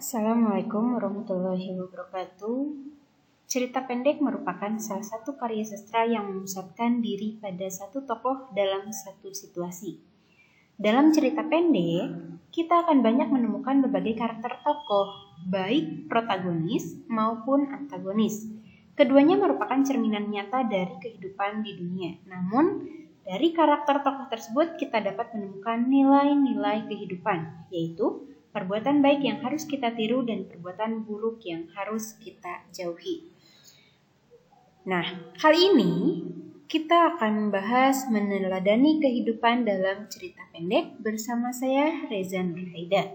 Assalamualaikum warahmatullahi wabarakatuh. Cerita pendek merupakan salah satu karya sastra yang memusatkan diri pada satu tokoh dalam satu situasi. Dalam cerita pendek, kita akan banyak menemukan berbagai karakter tokoh, baik protagonis maupun antagonis. Keduanya merupakan cerminan nyata dari kehidupan di dunia. Namun, dari karakter tokoh tersebut kita dapat menemukan nilai-nilai kehidupan, yaitu perbuatan baik yang harus kita tiru dan perbuatan buruk yang harus kita jauhi. Nah, kali ini kita akan membahas meneladani kehidupan dalam cerita pendek bersama saya, Reza Nurhaida.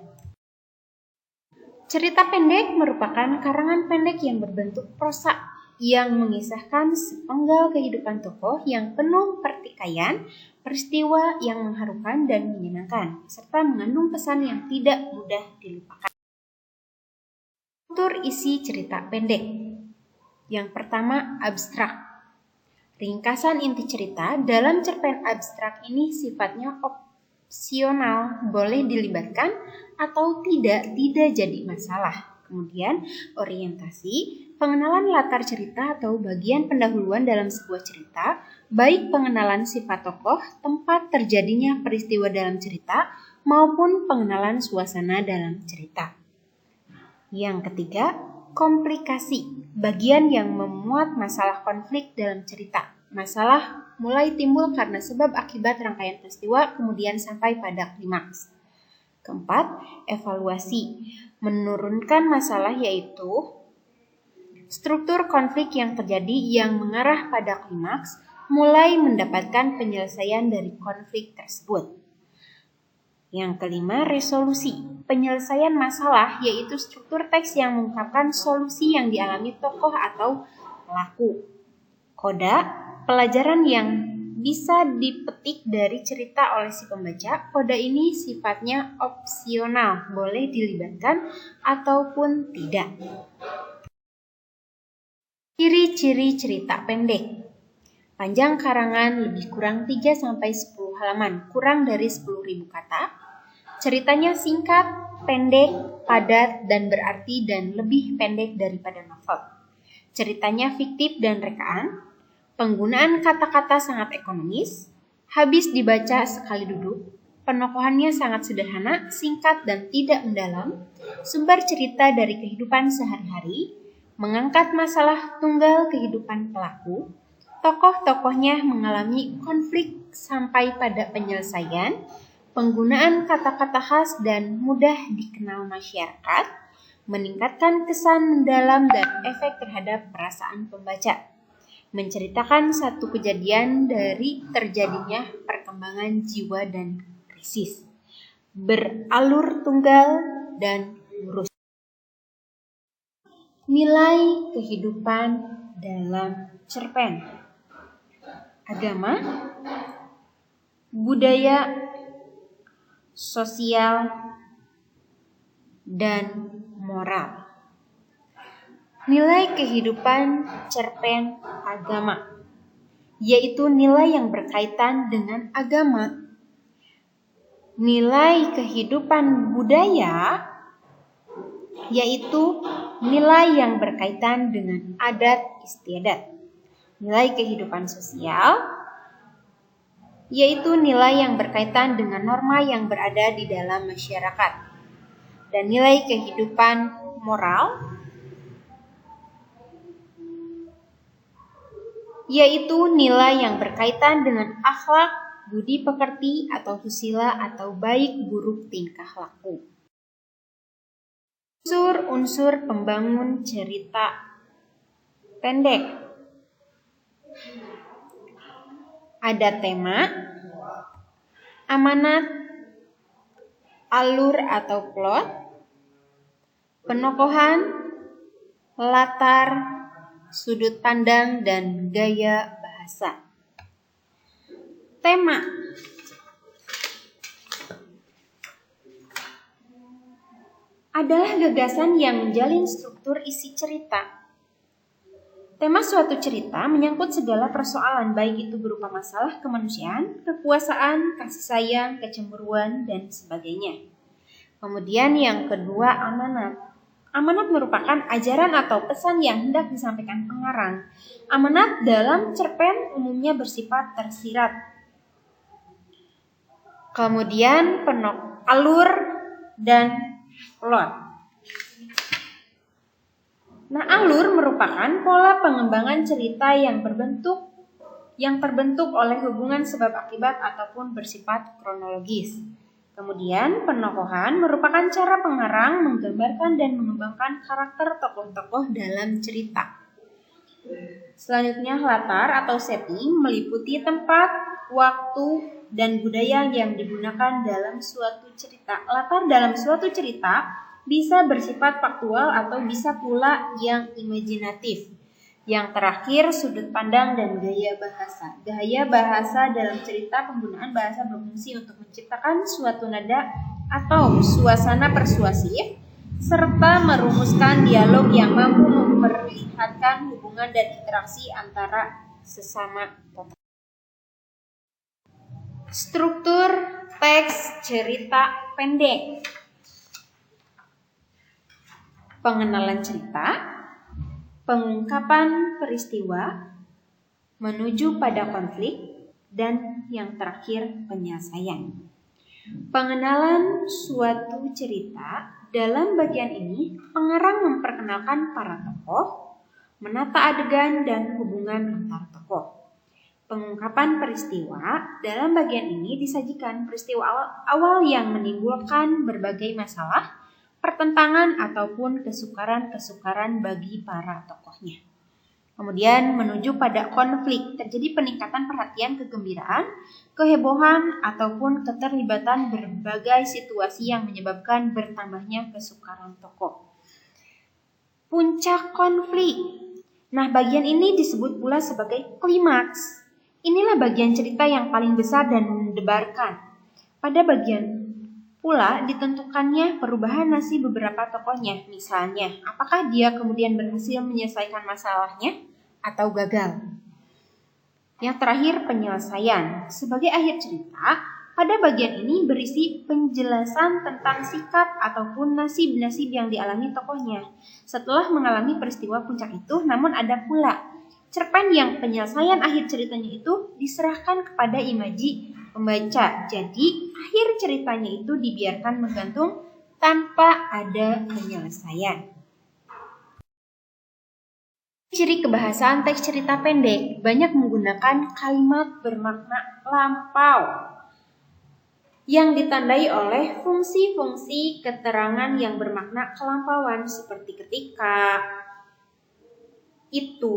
Cerita pendek merupakan karangan pendek yang berbentuk prosa yang mengisahkan sepenggal kehidupan tokoh yang penuh pertikaian, peristiwa yang mengharukan dan menyenangkan, serta mengandung pesan yang tidak mudah dilupakan. Struktur isi cerita pendek. Yang pertama, abstrak. Ringkasan inti cerita dalam cerpen abstrak ini sifatnya opsional, boleh dilibatkan atau tidak jadi masalah. Kemudian, orientasi, pengenalan latar cerita atau bagian pendahuluan dalam sebuah cerita, baik pengenalan sifat tokoh, tempat terjadinya peristiwa dalam cerita, maupun pengenalan suasana dalam cerita. Yang ketiga, komplikasi, bagian yang memuat masalah konflik dalam cerita. Masalah mulai timbul karena sebab akibat rangkaian peristiwa, kemudian sampai pada klimaks. Keempat, evaluasi, menurunkan masalah yaitu struktur konflik yang terjadi yang mengarah pada klimaks, mulai mendapatkan penyelesaian dari konflik tersebut. Yang kelima, resolusi, penyelesaian masalah yaitu struktur teks yang mengungkapkan solusi yang dialami tokoh atau pelaku. Koda, pelajaran yang bisa dipetik dari cerita oleh si pembaca. Koda ini sifatnya opsional, boleh dilibatkan ataupun tidak. Ciri-ciri cerita pendek. Panjang karangan lebih kurang 3-10 halaman, kurang dari 10.000 kata. Ceritanya singkat, pendek, padat, dan berarti dan lebih pendek daripada novel. Ceritanya fiktif dan rekaan. Penggunaan kata-kata sangat ekonomis, habis dibaca sekali duduk, penokohannya sangat sederhana, singkat dan tidak mendalam, sumber cerita dari kehidupan sehari-hari, mengangkat masalah tunggal kehidupan pelaku, tokoh-tokohnya mengalami konflik sampai pada penyelesaian, penggunaan kata-kata khas dan mudah dikenal masyarakat, meningkatkan kesan mendalam dan efek terhadap perasaan pembaca. Menceritakan satu kejadian dari terjadinya perkembangan jiwa dan krisis. Beralur tunggal dan lurus. Nilai kehidupan dalam cerpen. Agama, budaya, sosial, dan moral. Nilai kehidupan cerpen agama, yaitu nilai yang berkaitan dengan agama. Nilai kehidupan budaya, yaitu nilai yang berkaitan dengan adat istiadat. Nilai kehidupan sosial, yaitu nilai yang berkaitan dengan norma yang berada di dalam masyarakat. Dan nilai kehidupan moral, yaitu nilai yang berkaitan dengan akhlak, budi pekerti atau susila atau baik buruk tingkah laku. Unsur-unsur pembangun cerita pendek. Ada tema, amanat, alur atau plot, penokohan, latar, sudut pandang, dan gaya bahasa. Tema. Adalah gagasan yang menjalin struktur isi cerita. Tema suatu cerita menyangkut segala persoalan, baik itu berupa masalah kemanusiaan, kekuasaan, kasih sayang, kecemburuan, dan sebagainya. Kemudian yang kedua, amanat. Amanat merupakan ajaran atau pesan yang hendak disampaikan pengarang. Amanat dalam cerpen umumnya bersifat tersirat. Kemudian alur dan plot. Nah, alur merupakan pola pengembangan cerita yang terbentuk oleh hubungan sebab akibat ataupun bersifat kronologis. Kemudian, penokohan merupakan cara pengarang menggambarkan dan mengembangkan karakter tokoh-tokoh dalam cerita. Selanjutnya, latar atau setting meliputi tempat, waktu, dan budaya yang digunakan dalam suatu cerita. Latar dalam suatu cerita bisa bersifat faktual atau bisa pula yang imajinatif. Yang terakhir, sudut pandang dan gaya bahasa. Gaya bahasa dalam cerita, penggunaan bahasa berfungsi untuk menciptakan suatu nada atau suasana persuasif, serta merumuskan dialog yang mampu memperlihatkan hubungan dan interaksi antara sesama tokoh. Struktur teks cerita pendek. Pengenalan cerita, pengungkapan peristiwa, menuju pada konflik, dan yang terakhir penyelesaian. Pengenalan suatu cerita, dalam bagian ini pengarang memperkenalkan para tokoh, menata adegan dan hubungan antar tokoh. Pengungkapan peristiwa, dalam bagian ini disajikan peristiwa awal yang menimbulkan berbagai masalah, pertentangan ataupun kesukaran-kesukaran bagi para tokohnya. Kemudian menuju pada konflik, terjadi peningkatan perhatian, kegembiraan, kehebohan, ataupun keterlibatan berbagai situasi yang menyebabkan bertambahnya kesukaran tokoh. Puncak konflik. Nah, bagian ini disebut pula sebagai klimaks. Inilah bagian cerita yang paling besar dan mendebarkan. Pada bagian pula ditentukannya perubahan nasib beberapa tokohnya. Misalnya, apakah dia kemudian berhasil menyelesaikan masalahnya atau gagal. Yang terakhir, penyelesaian. Sebagai akhir cerita, pada bagian ini berisi penjelasan tentang sikap ataupun nasib-nasib yang dialami tokohnya setelah mengalami peristiwa puncak itu. Namun ada pula cerpen yang penyelesaian akhir ceritanya itu diserahkan kepada imaji pembaca. Jadi, akhir ceritanya itu dibiarkan menggantung tanpa ada penyelesaian. Ciri kebahasaan teks cerita pendek banyak menggunakan kalimat bermakna lampau yang ditandai oleh fungsi-fungsi keterangan yang bermakna kelampauan seperti ketika, itu,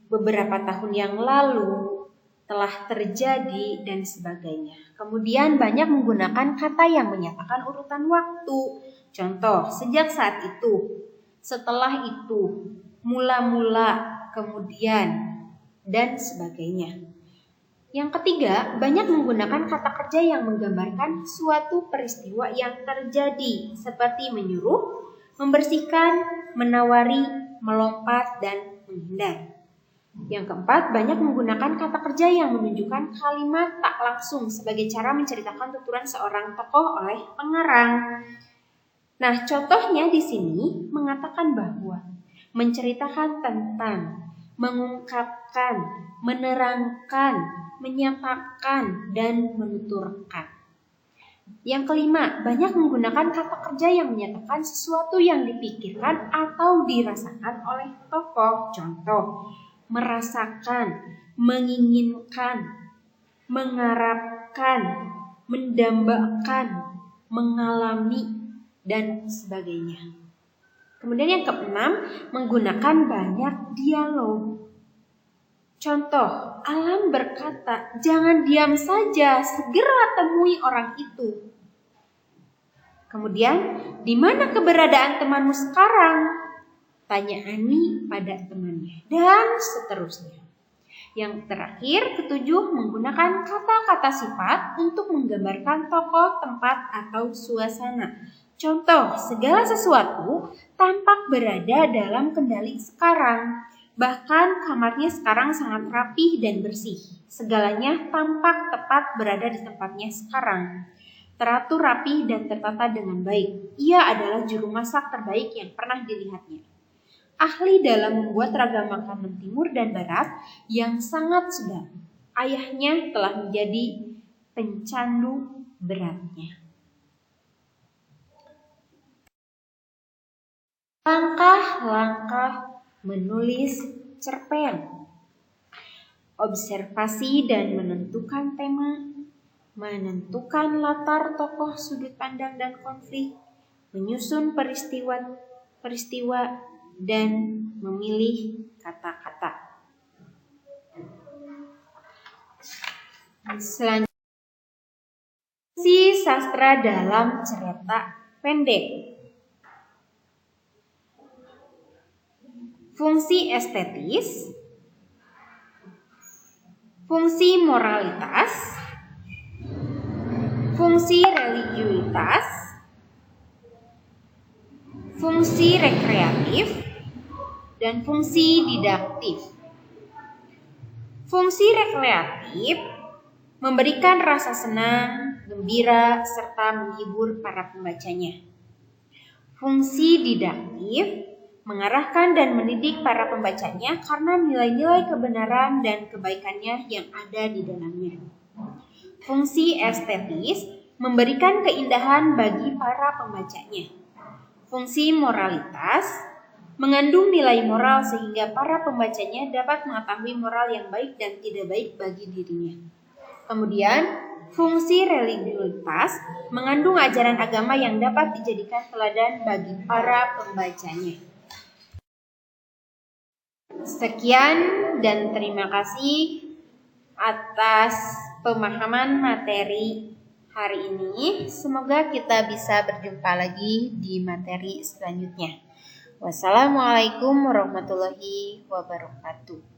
beberapa tahun yang lalu, telah terjadi, dan sebagainya. Kemudian banyak menggunakan kata yang menyatakan urutan waktu. Contoh, sejak saat itu, setelah itu, mula-mula, kemudian, dan sebagainya. Yang ketiga, banyak menggunakan kata kerja yang menggambarkan suatu peristiwa yang terjadi, seperti menyuruh, membersihkan, menawari, melompat, dan menghindar. Yang keempat, banyak menggunakan kata kerja yang menunjukkan kalimat tak langsung sebagai cara menceritakan tuturan seorang tokoh oleh pengarang. Nah, contohnya di sini mengatakan bahwa menceritakan tentang, mengungkapkan, menerangkan, menyatakan, dan menuturkan. Yang kelima, banyak menggunakan kata kerja yang menyatakan sesuatu yang dipikirkan atau dirasakan oleh tokoh. Contoh, merasakan, menginginkan, mengharapkan, mendambakan, mengalami, dan sebagainya. Kemudian yang keenam, menggunakan banyak dialog. Contoh, Alam berkata, jangan diam saja, segera temui orang itu. Kemudian, di mana keberadaan temanmu sekarang? Tanya Ani pada temannya, dan seterusnya. Yang terakhir, ketujuh, menggunakan kata-kata sifat untuk menggambarkan tokoh, tempat, atau suasana. Contoh, segala sesuatu tampak berada dalam kendali sekarang. Bahkan kamarnya sekarang sangat rapih dan bersih. Segalanya tampak tepat berada di tempatnya sekarang. teratur rapi dan tertata dengan baik. Ia adalah juru masak terbaik yang pernah dilihatnya. Ahli dalam membuat ragam makanan timur dan barat yang sangat sedap. Ayahnya telah menjadi pencandu beratnya. Langkah-langkah menulis cerpen. Observasi dan menentukan tema, menentukan latar tokoh, sudut pandang dan konflik, menyusun peristiwa dan memilih kata-kata. Selanjutnya, fungsi sastra dalam cerita pendek. Fungsi estetis, fungsi moralitas, fungsi religiusitas, fungsi rekreatif, dan fungsi didaktif. Fungsi rekreatif memberikan rasa senang, gembira, serta menghibur para pembacanya. Fungsi didaktif mengarahkan dan mendidik para pembacanya karena nilai-nilai kebenaran dan kebaikannya yang ada di dalamnya. Fungsi estetis memberikan keindahan bagi para pembacanya. Fungsi moralitas mengandung nilai moral sehingga para pembacanya dapat mengetahui moral yang baik dan tidak baik bagi dirinya. Kemudian, fungsi religiusitas mengandung ajaran agama yang dapat dijadikan teladan bagi para pembacanya. Sekian dan terima kasih atas pemahaman materi hari ini. Semoga kita bisa berjumpa lagi di materi selanjutnya. Wassalamualaikum warahmatullahi wabarakatuh.